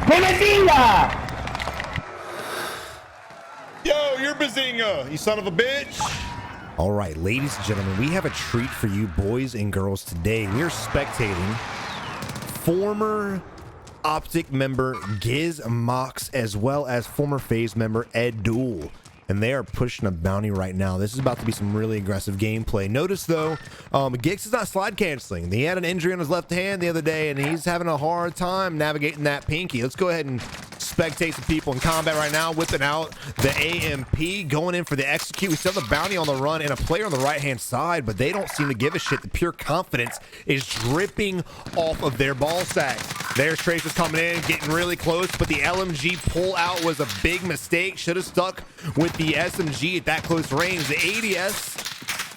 Bazinga! Yo, you're Bazinga, you son of a bitch. All right, ladies and gentlemen, we have a treat for you boys and girls today. We are spectating former Optic member Giz Mox as well as former FaZe member Ed Duel. And they are pushing a bounty right now. This is about to be some really aggressive gameplay. Notice though, Gix is not slide canceling. He had an injury on his left hand the other day and he's having a hard time navigating that pinky. Let's go ahead and spectate some people in combat right now, whipping out the AMP, going in for the execute. We still have the bounty on the run and a player on the right hand side, but they don't seem to give a shit. The pure confidence is dripping off of their ball sack. There's Tracer's coming in, getting really close, but the LMG pull out was a big mistake. Should have stuck with the SMG at that close range. The ADS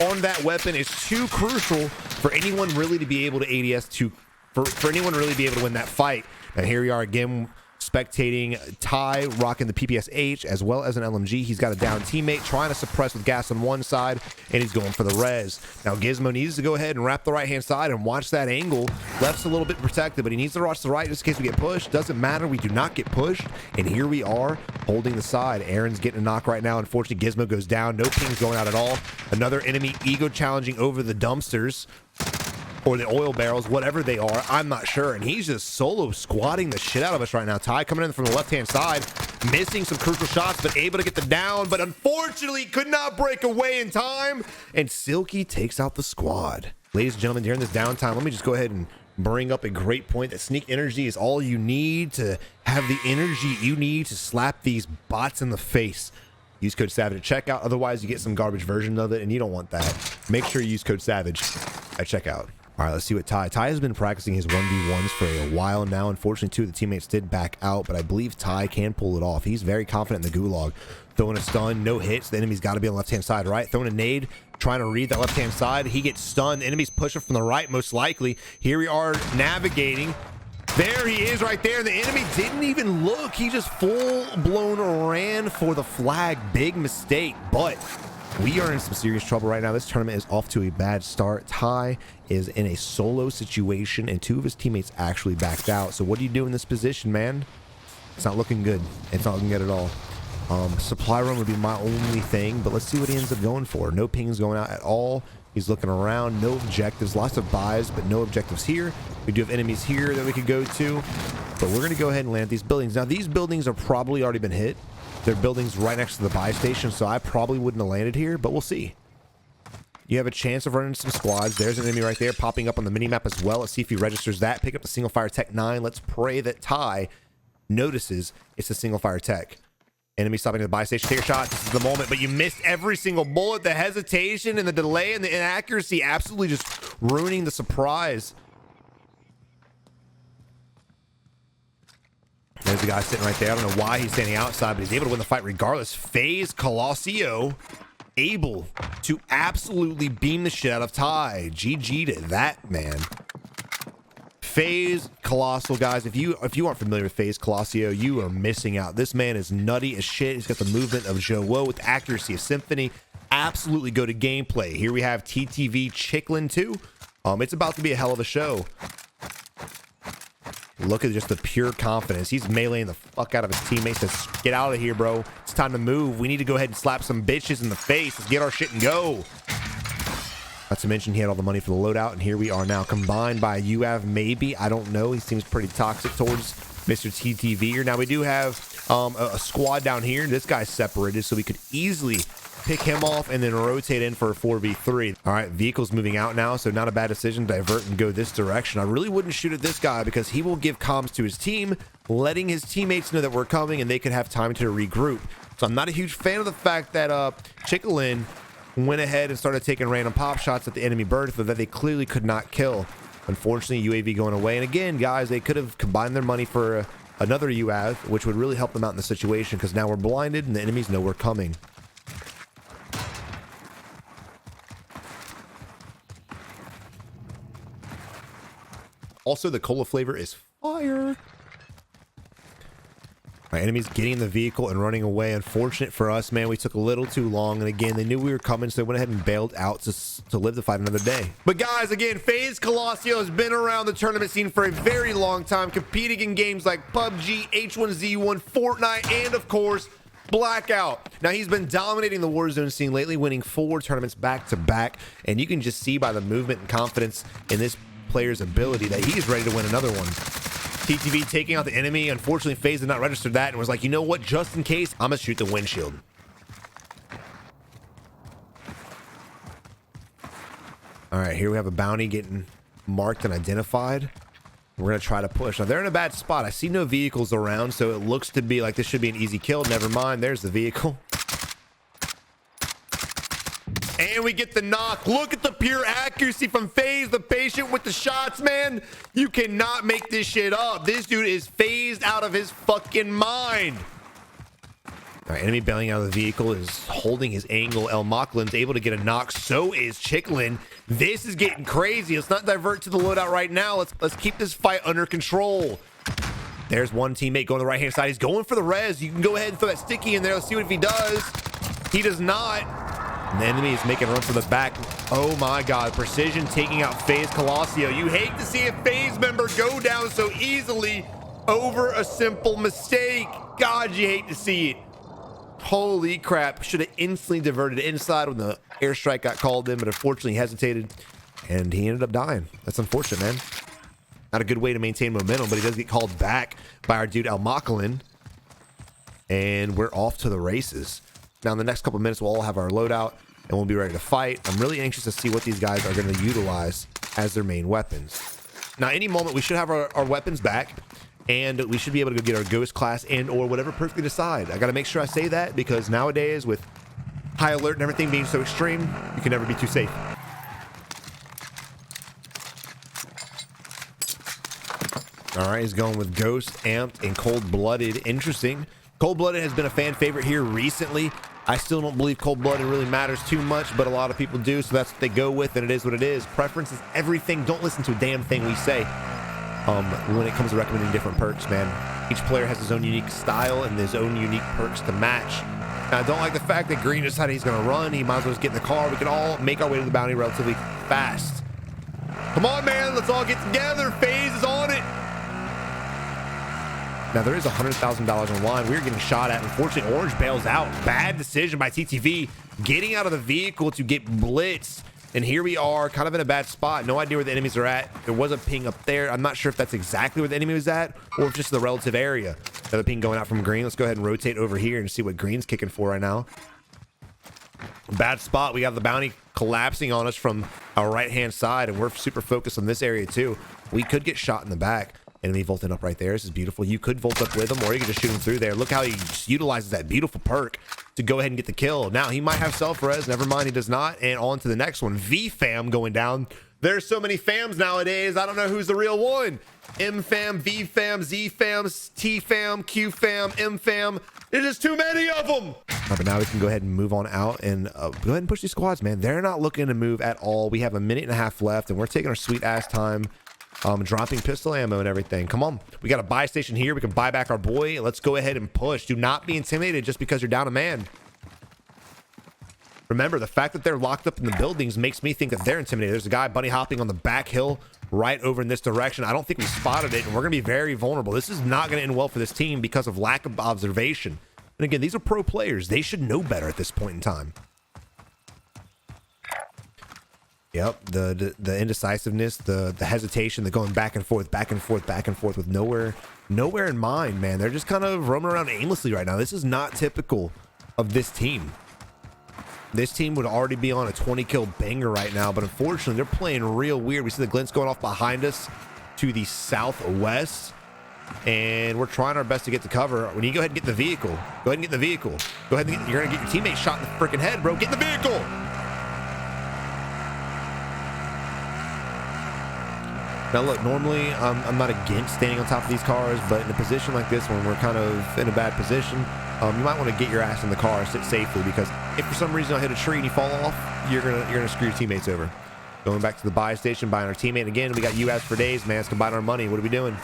on that weapon is too crucial for anyone really to be able to ADS to for anyone really be able to win that fight. And here we are again, spectating Ty rocking the PPSH as well as an LMG. He's got a down teammate trying to suppress with gas on one side, and he's going for the res. Now Gizmo needs to go ahead and wrap the right hand side and watch that angle. Left's a little bit protected, but he needs to watch the right just in case we get pushed. Doesn't matter, we do not get pushed, and here we are holding the side. Aaron's getting a knock right now. Unfortunately, Gizmo goes down. No pings going out at all. Another enemy ego challenging over the dumpsters or the oil barrels, whatever they are, I'm not sure. And he's just solo squatting the shit out of us right now. Ty coming in from the left-hand side, missing some crucial shots, but able to get the down, but unfortunately could not break away in time. And Silky takes out the squad. Ladies and gentlemen, during this downtime, let me just go ahead and bring up a great point that sneak energy is all you need to have the energy you need to slap these bots in the face. Use code SAVAGE at checkout. Otherwise, you get some garbage version of it, and you don't want that. Make sure you use code SAVAGE at checkout. All right, let's see what Ty has been practicing his 1v1s for a while now. Unfortunately, two of the teammates did back out, but I believe Ty can pull it off. He's very confident in the gulag. Throwing a stun, no hits. The enemy's got to be on the left-hand side, right? Throwing a nade, trying to read that left-hand side. He gets stunned. The enemy's pushing from the right, most likely. Here we are navigating. There he is right there. The enemy didn't even look. He just full-blown ran for the flag. Big mistake, but we are in some serious trouble right now. This tournament is off to a bad start. Ty is in a solo situation, and two of his teammates actually backed out. So what do you do in this position, man? It's not looking good. It's not looking good at all. Supply run would be my only thing, but let's see what he ends up going for. No pings going out at all. He's looking around. No objectives. Lots of buys, but no objectives here. We do have enemies here that we could go to, but we're going to go ahead and land these buildings. Now, these buildings are probably already been hit. They're buildings right next to the buy station, so I probably wouldn't have landed here, but we'll see. You have a chance of running some squads. There's an enemy right there popping up on the minimap as well. Let's see if he registers that. Pick up the single fire tech 9. Let's pray that Ty notices it's a single fire tech. Enemy stopping at the buy station. Take a shot. This is the moment, but you missed every single bullet. The hesitation and the delay and the inaccuracy absolutely just ruining the surprise. There's the guy sitting right there. I don't know why he's standing outside, but he's able to win the fight regardless. FaZe Calasio able to absolutely beam the shit out of Ty. GG to that, man. FaZe Colossal, guys. If you aren't familiar with FaZe Calasio, you are missing out. This man is nutty as shit. He's got the movement of Joe Woe with the accuracy of Symphony. Absolutely go to gameplay. Here we have TTV Chicklin too. It's about to be a hell of a show. Look at just the pure confidence. He's meleeing the fuck out of his teammates. Says, get out of here, bro. It's time to move. We need to go ahead and slap some bitches in the face. Let's get our shit and go. Not to mention he had all the money for the loadout, and here we are now combined by UAV maybe. I don't know. He seems pretty toxic towards Mr. TTV. Now we do have a squad down here. This guy's separated, so we could easily pick him off and then rotate in for a 4v3. All right, vehicle's moving out now, so not a bad decision. Divert and go this direction. I really wouldn't shoot at this guy because he will give comms to his team, letting his teammates know that we're coming and they could have time to regroup. So I'm not a huge fan of the fact that Chicklin went ahead and started taking random pop shots at the enemy bird that they clearly could not kill. Unfortunately, UAV going away. And again, guys, they could have combined their money for another UAV, which would really help them out in the situation because now we're blinded and the enemies know we're coming. Also, the cola flavor is fire. My enemy's getting in the vehicle and running away. Unfortunate for us, man. We took a little too long. And again, they knew we were coming, so they went ahead and bailed out to live to fight another day. But guys, again, FaZe Calasio has been around the tournament scene for a very long time, competing in games like PUBG, H1Z1, Fortnite, and of course, Blackout. Now, he's been dominating the Warzone scene lately, winning 4 tournaments back to back. And you can just see by the movement and confidence in this player's ability that he's ready to win another one. TTV taking out the enemy. Unfortunately, FaZe did not register that and was like, you know what? Just in case, I'm gonna shoot the windshield. All right, here we have a bounty getting marked and identified. We're gonna try to push. Now, they're in a bad spot. I see no vehicles around, so it looks to be like this should be an easy kill. Never mind, there's the vehicle. And we get the knock. Look at the pure accuracy from FaZe, the patient with the shots, man. You cannot make this shit up. This dude is phased out of his fucking mind. All right, enemy bailing out of the vehicle is holding his angle. El Mocklin's able to get a knock. So is Chicklin. This is getting crazy. Let's not divert to the loadout right now. Let's keep this fight under control. There's one teammate going to the right-hand side. He's going for the res. You can go ahead and throw that sticky in there. Let's see what if he does. He does not. And the enemy is making a run for the back. Oh my God, Precision taking out FaZe Calasio. You hate to see a FaZe member go down so easily over a simple mistake. God, you hate to see it. Holy crap. Should have instantly diverted inside when the airstrike got called in, but unfortunately he hesitated and he ended up dying. That's unfortunate, man. Not a good way to maintain momentum, but he does get called back by our dude El Mocklin. And we're off to the races. Now, in the next couple of minutes, we'll all have our loadout and we'll be ready to fight. I'm really anxious to see what these guys are going to utilize as their main weapons. Now, any moment, we should have our weapons back, and we should be able to go get our ghost class and or whatever perk they decide. I got to make sure I say that because nowadays, with high alert and everything being so extreme, you can never be too safe. All right, he's going with Ghost, Amped, and Cold-Blooded. Interesting. Cold-Blooded has been a fan favorite here recently. I still don't believe Cold-Blooded really matters too much, but a lot of people do, so that's what they go with, and it is what it is. Preference is everything. Don't listen to a damn thing we say when it comes to recommending different perks, man. Each player has his own unique style and his own unique perks to match. Now, I don't like the fact that Green decided he's going to run. He might as well just get in the car. We can all make our way to the bounty relatively fast. Come on, man. Let's all get together. FaZe is on it. Now, there is $100,000 on line. We're getting shot at. Unfortunately, Orange bails out. Bad decision by TTV. Getting out of the vehicle to get blitzed. And here we are, kind of in a bad spot. No idea where the enemies are at. There was a ping up there. I'm not sure if that's exactly where the enemy was at or if just the relative area. Another ping going out from Green. Let's go ahead and rotate over here and see what Green's kicking for right now. Bad spot. We have the bounty collapsing on us from our right-hand side, and we're super focused on this area too. We could get shot in the back. Enemy vaulting up right there. This is beautiful. You could vault up with him, or you could just shoot him through there. Look how he just utilizes that beautiful perk to go ahead and get the kill. Now, he might have self-res. Never mind, he does not. And on to the next one. V-Fam going down. There's so many fams nowadays. I don't know who's the real one. M-Fam, V-Fam, Z-Fam, T-Fam, Q-Fam, M-Fam. There's just too many of them. But now we can go ahead and move on out and go ahead and push these squads, man. They're not looking to move at all. We have a minute and a half left, and we're taking our sweet-ass time. Dropping pistol ammo and everything. Come on, we got a buy station here. We can buy back our boy. Let's go ahead and push. Do not be intimidated just because you're down a man. Remember, the fact that they're locked up in the buildings makes me think that they're intimidated. There's a guy bunny hopping on the back hill right over in this direction. I don't think we spotted it, and we're gonna be very vulnerable. This is not gonna end well for this team because of lack of observation. And again, these are pro players. They should know better at this point in time. Yep, the indecisiveness, the hesitation, the going back and forth with nowhere in mind, man. They're just kind of roaming around aimlessly right now. This is not typical of this team. This team would already be on a 20 kill banger right now, but unfortunately they're playing real weird. We see the glints going off behind us to the southwest, and we're trying our best to get to cover. When you go ahead and get the vehicle, go ahead and get the vehicle. Go ahead and you're gonna get your teammate shot in the freaking head, bro. Get in the vehicle. Now look, normally I'm not against standing on top of these cars, but in a position like this, when we're kind of in a bad position, you might want to get your ass in the car, sit safely, because if for some reason I hit a tree and you fall off, you're gonna screw your teammates over. Going back to the buy station, buying our teammate again. We got US for days, man. Let's combine our money. What are we doing?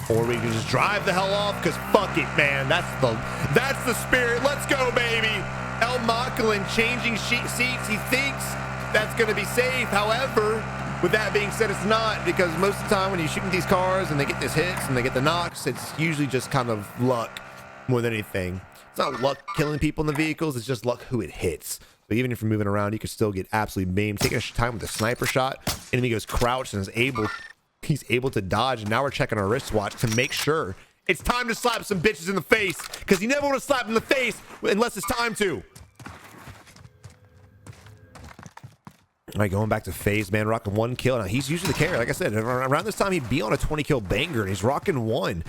Or we can just drive the hell off, because fuck it, man. That's the spirit. Let's go, baby. El Macalin changing seats. He thinks that's going to be safe. However, with that being said, it's not, because most of the time when you're shooting these cars and they get these hits and they get the knocks, it's usually just kind of luck more than anything. It's not luck killing people in the vehicles. It's just luck who it hits. So even if you're moving around, you can still get absolutely beamed. Taking a time with a sniper shot. Enemy goes crouched and he's able to dodge. And now we're checking our wristwatch to make sure it's time to slap some bitches in the face, because you never want to slap in the face unless it's time to. All right, going back to FaZe, man, rocking 1 kill. Now, he's usually the carry. Like I said, around this time, he'd be on a 20-kill banger, and he's rocking 1.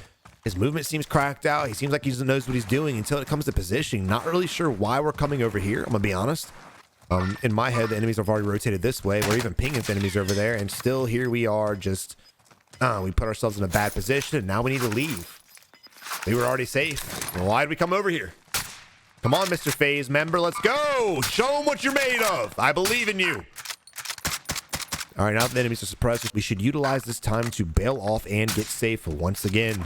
His movement seems cracked out. He seems like he knows what he's doing until it comes to positioning. Not really sure why we're coming over here, I'm going to be honest. In my head, the enemies have already rotated this way. We're even pinging enemies over there, and still here we are just... we put ourselves in a bad position, and now we need to leave. We were already safe. Why'd we come over here? Come on, Mr. FaZe member, let's go! Show them what you're made of! I believe in you! All right, now that the enemies are suppressed, we should utilize this time to bail off and get safe once again.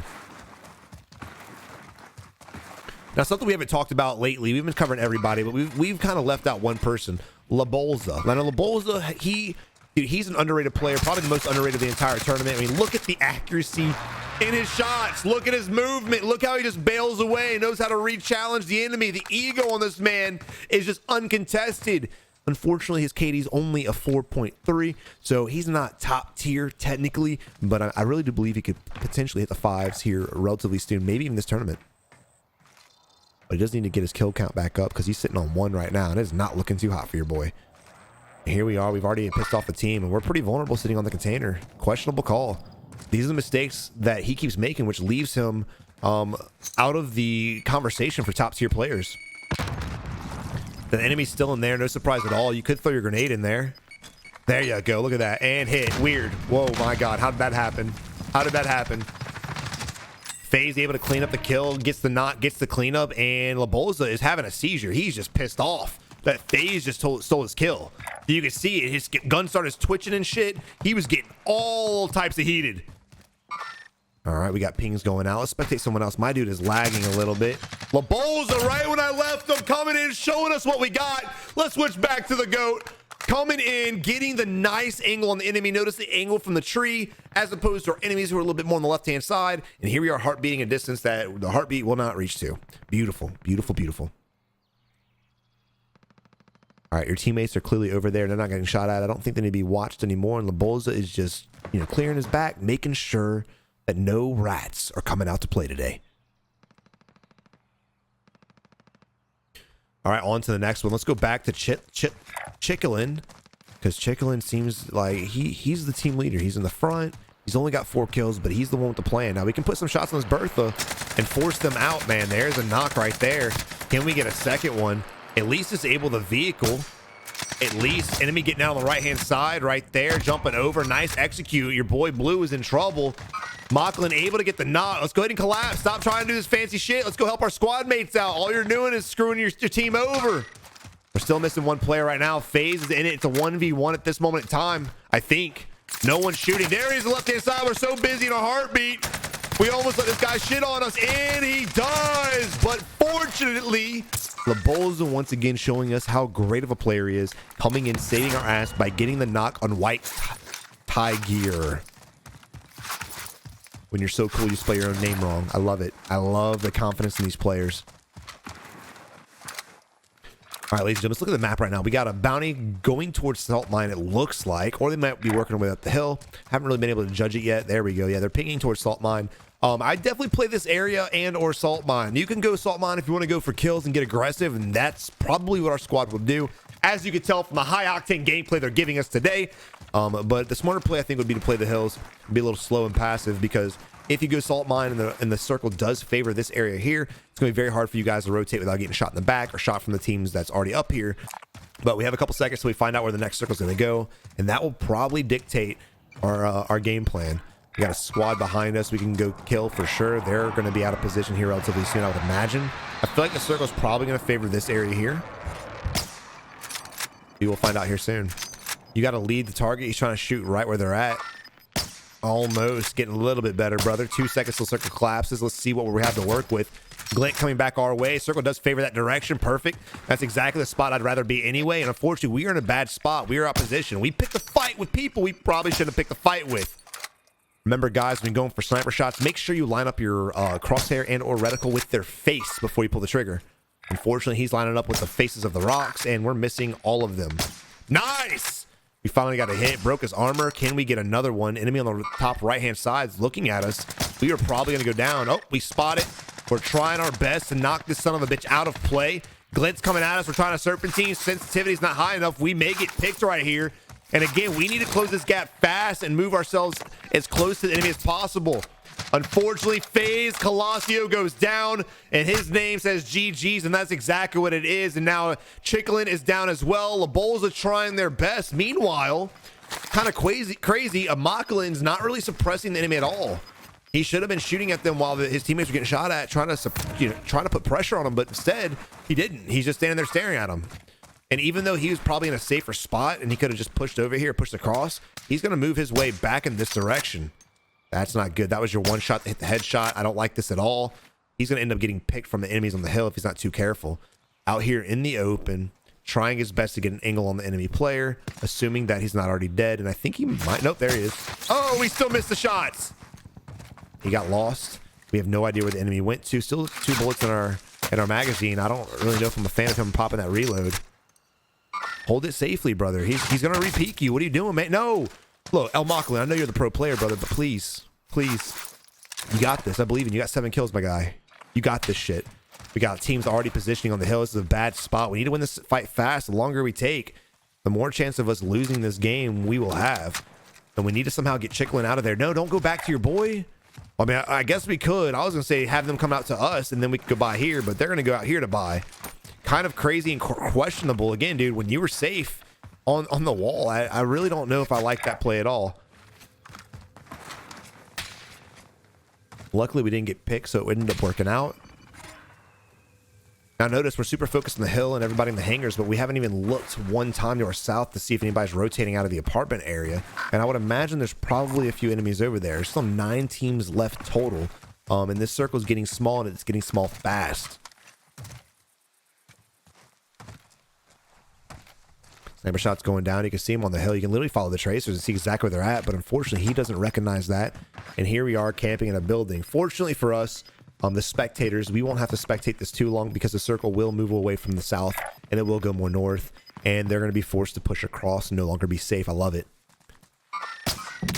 Now, something we haven't talked about lately, we've been covering everybody, but we've kind of left out one person, Labolza. Now, Labolza, he's an underrated player, probably the most underrated of the entire tournament. I mean, look at the accuracy in his shots. Look at his movement. Look how he just bails away, knows how to re-challenge the enemy. The ego on this man is just uncontested. Unfortunately, his KD's only a 4.3, so he's not top tier technically, but I really do believe he could potentially hit the 5s here relatively soon, maybe even this tournament. But he does need to get his kill count back up, because he's sitting on 1 right now, and it's not looking too hot for your boy. And here we are. We've already pissed off the team, and we're pretty vulnerable sitting on the container. Questionable call. These are the mistakes that he keeps making, which leaves him out of the conversation for top tier players. The enemy's still in there. No surprise at all. You could throw your grenade in there. There you go. Look at that. And hit. Weird. Whoa, my God. How did that happen? How did that happen? FaZe able to clean up the kill. Gets the knock. Gets the cleanup. And Labolza is having a seizure. He's just pissed off that FaZe just stole his kill. You can see it. His gun started twitching and shit. He was getting all types of heated. All right, we got pings going out. Let's spectate someone else. My dude is lagging a little bit. Labolza, right when I left him, coming in, showing us what we got. Let's switch back to the GOAT. Coming in, getting the nice angle on the enemy. Notice the angle from the tree, as opposed to our enemies who are a little bit more on the left-hand side. And here we are, heart beating a distance that the heartbeat will not reach to. Beautiful, beautiful, beautiful. All right, your teammates are clearly over there. They're not getting shot at. I don't think they need to be watched anymore. And Labolza is just, clearing his back, making sure that no rats are coming out to play today. All right, on to the next one. Let's go back to Chickalin, because Chickalin seems like he's the team leader. He's in the front. He's only got 4 kills, but he's the one with the plan. Now we can put some shots on his Bertha and force them out, man. There's a knock right there. Can we get a second one? At least disable the vehicle. At least enemy getting out on the right-hand side right there, jumping over. Nice execute. Your boy Blue is in trouble. Macalin able to get the knock. Let's go ahead and collapse. Stop trying to do this fancy shit. Let's go help our squad mates out. All you're doing is screwing your team over. We're still missing one player right now. FaZe is in it. It's a 1v1 at this moment in time, I think. No one's shooting. There he is, the left-hand side. We're so busy in a heartbeat. We almost let this guy shit on us, and he does. But fortunately, Labolza once again showing us how great of a player he is, coming in, saving our ass by getting the knock on white tie gear. When you're so cool, you spell your own name wrong. I love it. I love the confidence in these players. All right, ladies and gentlemen, let's look at the map right now. We got a bounty going towards Salt Mine, it looks like, or they might be working their way up the hill. Haven't really been able to judge it yet. There we go. Yeah, they're pinging towards Salt Mine. I definitely play this area and or Salt Mine. You can go Salt Mine if you want to go for kills and get aggressive, and that's probably what our squad will do, as you can tell from the high-octane gameplay they're giving us today. But the smarter play, I think, would be to play the hills, be a little slow and passive, because if you go Salt Mine and the circle does favor this area here, it's going to be very hard for you guys to rotate without getting shot in the back or shot from the teams that's already up here. But we have a couple seconds till we find out where the next circle is going to go, and that will probably dictate our game plan. We got a squad behind us we can go kill for sure. They're going to be out of position here relatively soon, I would imagine. I feel like the circle is probably going to favor this area here. We will find out here soon. You got to lead the target. He's trying to shoot right where they're at. Almost getting a little bit better, brother. 2 seconds till circle collapses. Let's see what we have to work with. Glint coming back our way. Circle does favor that direction. Perfect. That's exactly the spot I'd rather be anyway. And unfortunately, we are in a bad spot. We are out position. We picked a fight with people we probably shouldn't have picked a fight with. Remember, guys, when going for sniper shots, make sure you line up your crosshair and or reticle with their face before you pull the trigger. Unfortunately, he's lining up with the faces of the rocks, and we're missing all of them. Nice! We finally got a hit. Broke his armor. Can we get another one? Enemy on the top right-hand side is looking at us. We are probably going to go down. Oh, we spot it. We're trying our best to knock this son of a bitch out of play. Glint's coming at us. We're trying to serpentine. Sensitivity's not high enough. We may get picked right here. And again, we need to close this gap fast and move ourselves as close to the enemy as possible. Unfortunately, FaZe Calasio goes down, and his name says GG's, and that's exactly what it is. And now Chicklin is down as well. Labolza trying their best. Meanwhile, kind of crazy. Amaklin's not really suppressing the enemy at all. He should have been shooting at them while his teammates were getting shot at, trying to put pressure on them, but instead he didn't. He's just standing there staring at them. And even though he was probably in a safer spot and he could have just pushed over here, pushed across, he's going to move his way back in this direction. That's not good. That was your one shot to hit the headshot. I don't like this at all. He's going to end up getting picked from the enemies on the hill if he's not too careful. Out here in the open, trying his best to get an angle on the enemy player, assuming that he's not already dead. And I think he might. Nope, there he is. Oh, we still missed the shots. He got lost. We have no idea where the enemy went to. Still 2 bullets in our magazine. I don't really know if I'm a fan of him popping that reload. Hold it safely, brother. He's going to re-peek you. What are you doing, man? No. Look, El Macklin, I know you're the pro player, brother, but please, you got this. I believe in you. You got 7 kills, my guy. You got this shit. We got teams already positioning on the hill. This is a bad spot. We need to win this fight fast. The longer we take, the more chance of us losing this game we will have. And we need to somehow get Chicklin out of there. No, don't go back to your boy. I mean, I guess we could. I was going to say have them come out to us, and then we could go buy here, but they're going to go out here to buy. Kind of crazy and questionable. Again, dude, when you were safe on the wall, I really don't know if I like that play at all. Luckily, we didn't get picked, so it ended up working out. Now, notice we're super focused on the hill and everybody in the hangars, but we haven't even looked one time to our south to see if anybody's rotating out of the apartment area. And I would imagine there's probably a few enemies over there. There's still 9 teams left total. And this circle is getting small, and it's getting small fast. Sniper shots going down. You can see him on the hill. You can literally follow the tracers and see exactly where they're at, but unfortunately he doesn't recognize that. And here we are camping in a building. Fortunately for us, the spectators, we won't have to spectate this too long because the circle will move away from the south and it will go more north, and they're going to be forced to push across and no longer be safe. I love it.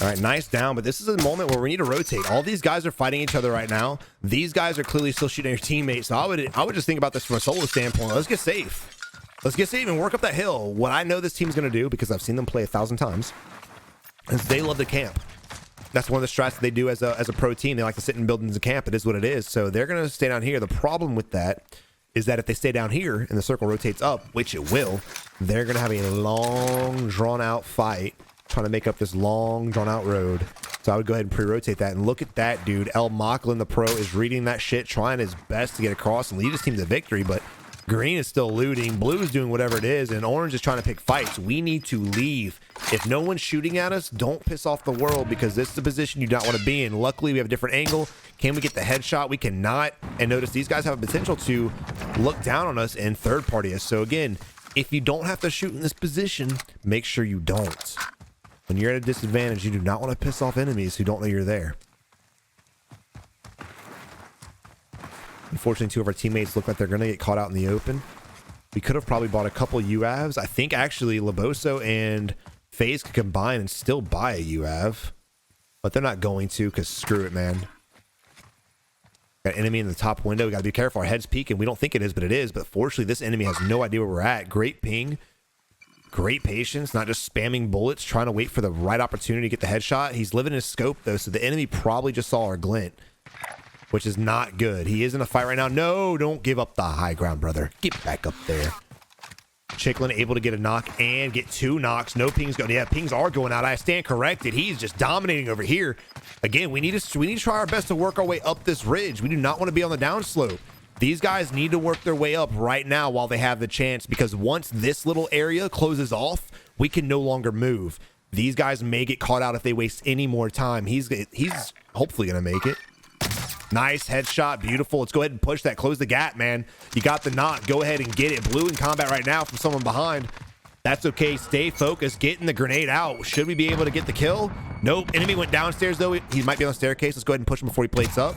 All right, nice down, but this is a moment where we need to rotate. All these guys are fighting each other right now. These guys are clearly still shooting your teammates. So I would just think about this from a solo standpoint. Let's get safe. Let's get safe and work up that hill. What I know this team's going to do, because I've seen them play 1,000 times, is they love to camp. That's one of the strats that they do as a pro team. They like to sit in buildings and camp. It is what it is. So they're going to stay down here. The problem with that is that if they stay down here and the circle rotates up, which it will, they're going to have a long, drawn-out fight trying to make up this long, drawn-out road. So I would go ahead and pre-rotate that. And look at that, dude. El Macklin, the pro, is reading that shit, trying his best to get across and lead his team to victory, but green is still looting, blue is doing whatever it is, and orange is trying to pick fights. We need to leave. If no one's shooting at us, don't piss off the world, because this is the position you don't want to be in. Luckily, we have a different angle. Can we get the headshot? We cannot. And notice these guys have a potential to look down on us and third party us. So again, if you don't have to shoot in this position, make sure you don't. When you're at a disadvantage, you do not want to piss off enemies who don't know you're there. Unfortunately, 2 of our teammates look like they're going to get caught out in the open. We could have probably bought a couple UAVs. I think actually Loboso and FaZe could combine and still buy a UAV, but they're not going to, because screw it, man. Got an enemy in the top window. We got to be careful. Our head's peeking. We don't think it is, but it is. But fortunately, this enemy has no idea where we're at. Great ping. Great patience. Not just spamming bullets, trying to wait for the right opportunity to get the headshot. He's living his scope, though, so the enemy probably just saw our glint, which is not good. He is in a fight right now. No, don't give up the high ground, brother. Get back up there. Chicklin able to get a knock and get 2 knocks. No pings going. Yeah, pings are going out. I stand corrected. He's just dominating over here. Again, we need to try our best to work our way up this ridge. We do not want to be on the downslope. These guys need to work their way up right now while they have the chance, because once this little area closes off, we can no longer move. These guys may get caught out if they waste any more time. He's hopefully gonna make it. Nice headshot, beautiful. Let's go ahead and push that. Close the gap, man. You got the knock. Go ahead and get it. Blue in combat right now from someone behind. That's okay. Stay focused. Getting the grenade out. Should we be able to get the kill? Nope. Enemy went downstairs though. He might be on the staircase. Let's go ahead and push him before he plates up.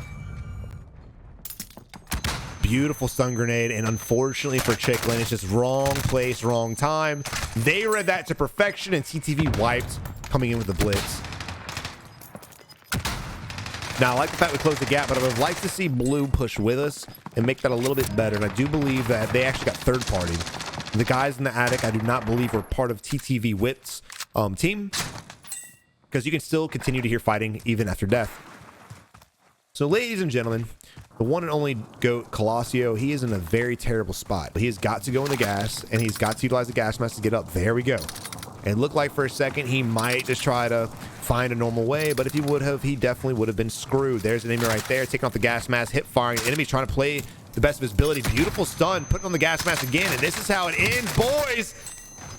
Beautiful stun grenade, and unfortunately for Chicklin, it's just wrong place, wrong time. They read that to perfection, and TTV wiped coming in with the blitz. Now, I like the fact we closed the gap, but I would like to see Blue push with us and make that a little bit better. And I do believe that they actually got third party. The guys in the attic, I do not believe were part of TTV Whip's team, because you can still continue to hear fighting even after death. So, ladies and gentlemen, the one and only GOAT, Calasio, he is in a very terrible spot. He has got to go in the gas, and he's got to utilize the gas mask to get up. There we go. It looked like for a second he might just try to find a normal way, but if he would have, he definitely would have been screwed. There's an enemy right there, taking off the gas mask, hip firing. The enemy trying to play the best of his ability. Beautiful stun, putting on the gas mask again, and this is how it ends, boys.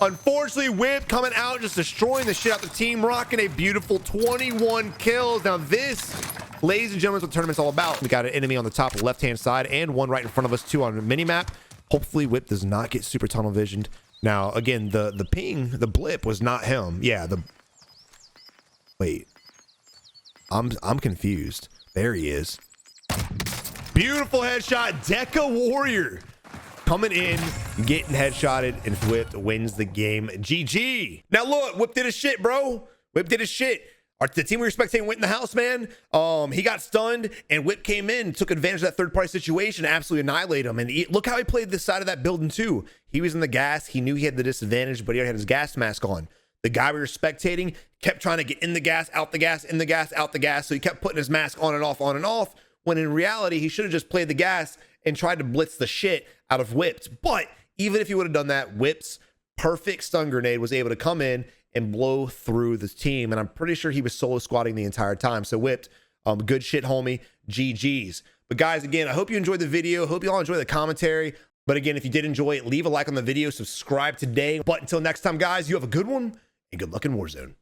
Unfortunately, Whip coming out, just destroying the shit out the team, rocking a beautiful 21 kills. Now this, ladies and gentlemen, is what the tournament's all about. We got an enemy on the top left-hand side and one right in front of us too on the mini-map. Hopefully Whip does not get super tunnel visioned. Now, again, the ping, the blip was not him. Yeah, wait. I'm confused. There he is. Beautiful headshot, Deca Warrior. Coming in, getting headshotted, and Whip wins the game. GG. Now look, Whip did his shit, bro. Whip did his shit. The team we were spectating went in the house, man. He got stunned, and Whip came in, took advantage of that third-party situation, absolutely annihilated him. And look how he played this side of that building, too. He was in the gas. He knew he had the disadvantage, but he already had his gas mask on. The guy we were spectating kept trying to get in the gas, out the gas, in the gas, out the gas. So he kept putting his mask on and off, when in reality, he should have just played the gas and tried to blitz the shit out of Whip's. But even if he would have done that, Whip's perfect stun grenade was able to come in and blow through the team, and I'm pretty sure he was solo squatting the entire time. So Whipped, good shit, homie. GG's. But guys, again, I hope you enjoyed the video. Hope you all enjoy the commentary. But again, if you did enjoy it, leave a like on the video, subscribe today. But until next time, guys, you have a good one, and good luck in Warzone.